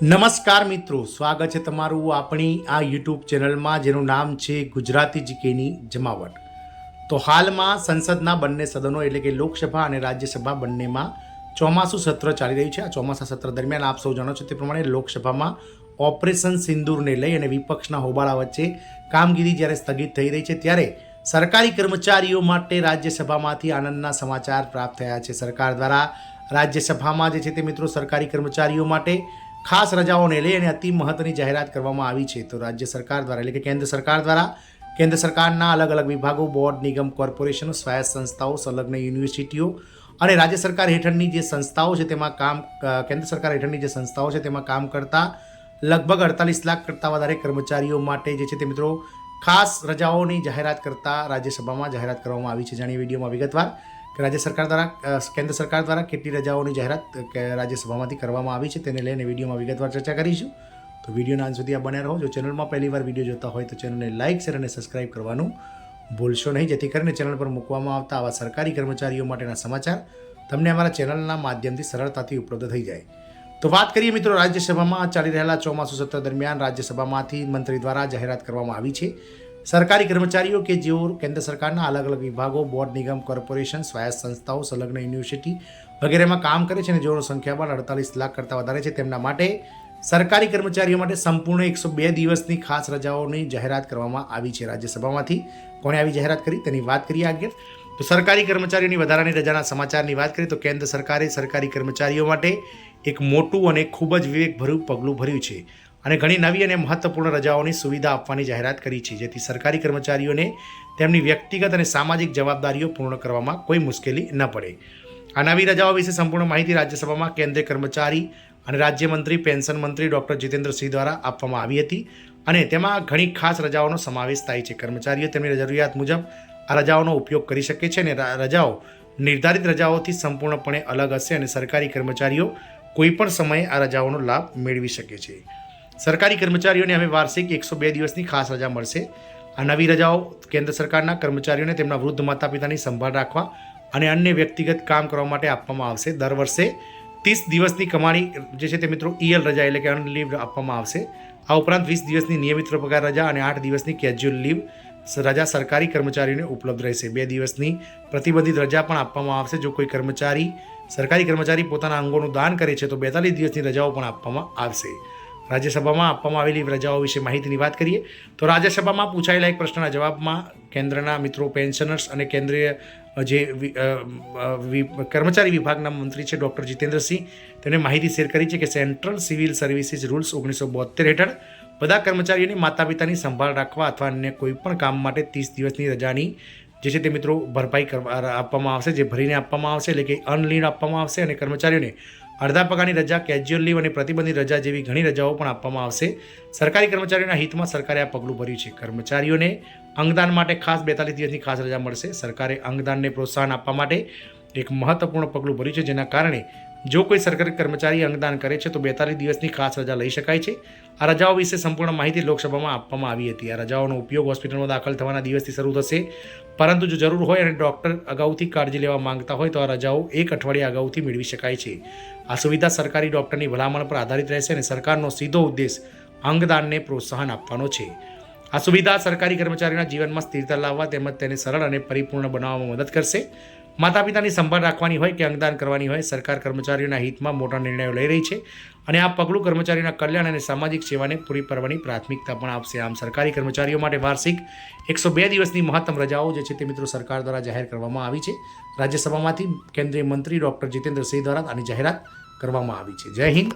નમસ્કાર મિત્રો, સ્વાગત છે તમારું આપણી આ યુટ્યુબ ચેનલમાં જેનું નામ છે ગુજરાતી જીકેની જમાવટ। તો હાલમાં સંસદના બંને સદનો એટલે કે લોકસભા અને રાજ્યસભા બંનેમાં ચોમાસું સત્ર ચાલી રહ્યું છે। આ ચોમાસા સત્ર દરમિયાન આપ સૌ જાણો છો તે પ્રમાણે લોકસભામાં ઓપરેશન સિંદૂરને લઈ અને વિપક્ષના હોબાળા વચ્ચે કામગીરી જ્યારે સ્થગિત થઈ રહી છે ત્યારે સરકારી કર્મચારીઓ માટે રાજ્યસભામાંથી આનંદના સમાચાર પ્રાપ્ત થયા છે। સરકાર દ્વારા રાજ્યસભામાં જે છે તે મિત્રો સરકારી કર્મચારીઓ માટે ખાસ રજાઓને લઈ અને અતિ મહત્વની જાહેરાત કરવામાં આવી છે। તો રાજ્ય સરકાર દ્વારા એટલે કે કેન્દ્ર સરકાર દ્વારા કેન્દ્ર સરકારના અલગ અલગ વિભાગો, બોર્ડ, નિગમ, કોર્પોરેશનો, સ્વાયત્ત સંસ્થાઓ, સંલગ્ન યુનિવર્સિટીઓ અને રાજ્ય સરકાર હેઠળની જે સંસ્થાઓ છે તેમાં કેન્દ્ર સરકાર હેઠળની જે સંસ્થાઓ છે તેમાં કામ કરતા લગભગ 48 લાખ કરતાં વધારે કર્મચારીઓ માટે જે છે તે મિત્રો ખાસ રજાઓની જાહેરાત કરતા રાજ્યસભામાં જાહેરાત કરવામાં આવી છે। જાણીએ વિડીયોમાં વિગતવાર કે રાજ્ય સરકાર દ્વારા કેન્દ્ર સરકાર દ્વારા કેટલી રજાઓની જાહેરાત રાજ્યસભામાંથી કરવામાં આવી છે તેને લઈને વિડીયોમાં વિગતવાર ચર્ચા કરીશું। તો વિડીયોના અંત સુધી આ બન્યા રહો। જો ચેનલમાં પહેલીવાર વિડીયો જોતા હોય તો ચેનલને લાઇક, શેર અને સબસ્ક્રાઇબ કરવાનું ભૂલશો નહીં, જેથી કરીને ચેનલ પર મૂકવામાં આવતા આવા સરકારી કર્મચારીઓ માટેના સમાચાર તમને અમારા ચેનલના માધ્યમથી સરળતાથી ઉપલબ્ધ થઈ જાય। તો વાત કરીએ મિત્રો, રાજ્યસભામાં ચાલી રહેલા ચોમાસુ સત્ર દરમિયાન રાજ્યસભામાંથી મંત્રી દ્વારા જાહેરાત કરવામાં આવી છે। સરકારી કર્મચારીઓ કે જેઓ કેન્દ્ર સરકારના અલગ અલગ વિભાગો, બોર્ડ, નિગમ, કોર્પોરેશન, સ્વાયત્ત સંસ્થાઓ, સંલગ્ન યુનિવર્સિટી વગેરેમાં કામ કરે છે અને જેઓનું સંખ્યાબળ 48 લાખ કરતાં વધારે છે તેમના માટે સરકારી કર્મચારીઓ માટે સંપૂર્ણ 102 દિવસની ખાસ રજાઓની જાહેરાત કરવામાં આવી છે। રાજ્યસભામાંથી કોણે આવી જાહેરાત કરી તેની વાત કરીએ આગળ। તો સરકારી કર્મચારીઓની વધારાની રજાના સમાચારની વાત કરીએ તો કેન્દ્ર સરકારે સરકારી કર્મચારીઓ માટે એક મોટું અને ખૂબ જ વિવેકભર્યું પગલું ભર્યું છે અને ઘણી નવી અને મહત્વપૂર્ણ રજાઓની સુવિધા આપવાની જાહેરાત કરી છે, જેથી સરકારી કર્મચારીઓને તેમની વ્યક્તિગત અને સામાજિક જવાબદારીઓ પૂર્ણ કરવામાં કોઈ મુશ્કેલી ન પડે। આ નવી રજાઓ વિશે સંપૂર્ણ માહિતી રાજ્યસભામાં કેન્દ્રીય કર્મચારી અને રાજ્યમંત્રી પેન્શન મંત્રી ડૉક્ટર જીતેન્દ્રસિંહ દ્વારા આપવામાં આવી હતી અને તેમાં ઘણી ખાસ રજાઓનો સમાવેશ થાય છે। કર્મચારીઓ તેમની જરૂરિયાત મુજબ આ રજાઓનો ઉપયોગ કરી શકે છે અને રજાઓ નિર્ધારિત રજાઓથી સંપૂર્ણપણે અલગ હશે અને સરકારી કર્મચારીઓ કોઈપણ સમયે આ રજાઓનો લાભ મેળવી શકે છે। સરકારી કર્મચારીઓને હવે વાર્ષિક 102 દિવસની ખાસ રજા મળશે। આ નવી રજાઓ કેન્દ્ર સરકારના કર્મચારીઓને તેમના વૃદ્ધ માતા પિતાની સંભાળ રાખવા અને અન્ય વ્યક્તિગત કામ કરવા માટે આપવામાં આવશે। દર વર્ષે 30 દિવસની કમાણી જે છે તે મિત્રો ઈએલ રજા એટલે કે અનલીવ આપવામાં આવશે। આ ઉપરાંત 20 દિવસની નિયમિત પગાર રજા અને 8 દિવસની કેઝ્યુઅલ લીવ રજા સરકારી કર્મચારીઓને ઉપલબ્ધ રહેશે। 2 દિવસની પ્રતિબંધિત રજા પણ આપવામાં આવશે। જો કોઈ સરકારી કર્મચારી પોતાના અંગોનું દાન કરે છે તો 42 દિવસની રજાઓ પણ આપવામાં આવશે। રાજ્યસભામાં આપવામાં આવેલી રજાઓ વિશે માહિતીની વાત કરીએ તો રાજ્યસભામાં પૂછાયેલા એક પ્રશ્નના જવાબમાં કેન્દ્રના મિત્રો પેન્શનર્સ અને કેન્દ્રીય જે કર્મચારી વિભાગના મંત્રી છે ડૉક્ટર જીતેન્દ્રસિંહ તેમણે માહિતી શેર કરી છે કે સેન્ટ્રલ સિવિલ સર્વિસીસ રૂલ્સ 1972 હેઠળ બધા કર્મચારીઓની માતા પિતાની સંભાળ રાખવા અથવા અન્ય કોઈપણ કામ માટે 30 દિવસની રજાની જે છે તે મિત્રો ભરપાઈ આપવામાં આવશે, જે ભરીને આપવામાં આવશે એટલે કે અનલીવ આપવામાં આવશે અને કર્મચારીઓને અડધા પગારની રજા, કેઝ્યુઅલ લીવ અને પ્રતિબંધિત રજા જેવી ઘણી રજાઓ પણ આપવામાં આવશે। સરકારી કર્મચારીઓના હિતમાં સરકારે આ પગલું ભર્યું છે। કર્મચારીઓને અંગદાન માટે ખાસ 42 દિવસની ખાસ રજા મળશે। સરકારે અંગદાનને પ્રોત્સાહન આપવા માટે એક મહત્વપૂર્ણ પગલું ભર્યું છે, જેના કારણે જો કોઈ સરકારી કર્મચારી અંગદાન કરે છે તો 42 દિવસની ખાસ રજા લઈ શકાય છે। આ રજાઓ વિશે સંપૂર્ણ માહિતી લોકસભામાં આપવામાં આવી હતી। આ રજાઓનો ઉપયોગ હોસ્પિટલમાં દાખલ થવાના દિવસથી શરૂ થશે, પરંતુ જો જરૂર હોય અને ડૉક્ટર અગાઉથી કાળજી લેવા માંગતા હોય તો આ રજાઓ 1 અઠવાડિયા અગાઉથી મેળવી શકાય છે। આ સુવિધા સરકારી ડૉક્ટરની ભલામણ પર આધારિત રહેશે અને સરકારનો સીધો ઉદ્દેશ અંગદાનને પ્રોત્સાહન આપવાનો છે। આ સુવિધા સરકારી કર્મચારીઓના જીવનમાં સ્થિરતા લાવવા તેમજ તેને સરળ અને પરિપૂર્ણ બનાવવામાં મદદ કરશે। માતા પિતાની સંભાળ રાખવાની હોય કે અંગદાન કરવાની હોય, સરકાર કર્મચારીઓના હિતમાં મોટા નિર્ણયો લઈ રહી છે અને આ પગલું કર્મચારીઓના કલ્યાણ અને સામાજિક સેવાને પૂરી પાડવાની પ્રાથમિકતા પણ આપશે। આમ સરકારી કર્મચારીઓ માટે વાર્ષિક 102 દિવસની મહત્તમ રજાઓ જે છે તે મિત્રો સરકાર દ્વારા જાહેર કરવામાં આવી છે। રાજ્યસભામાંથી કેન્દ્રીય મંત્રી ડૉક્ટર જીતેન્દ્રસિંહ દ્વારા આની જાહેરાત કરવામાં આવી છે। જય હિન્દ।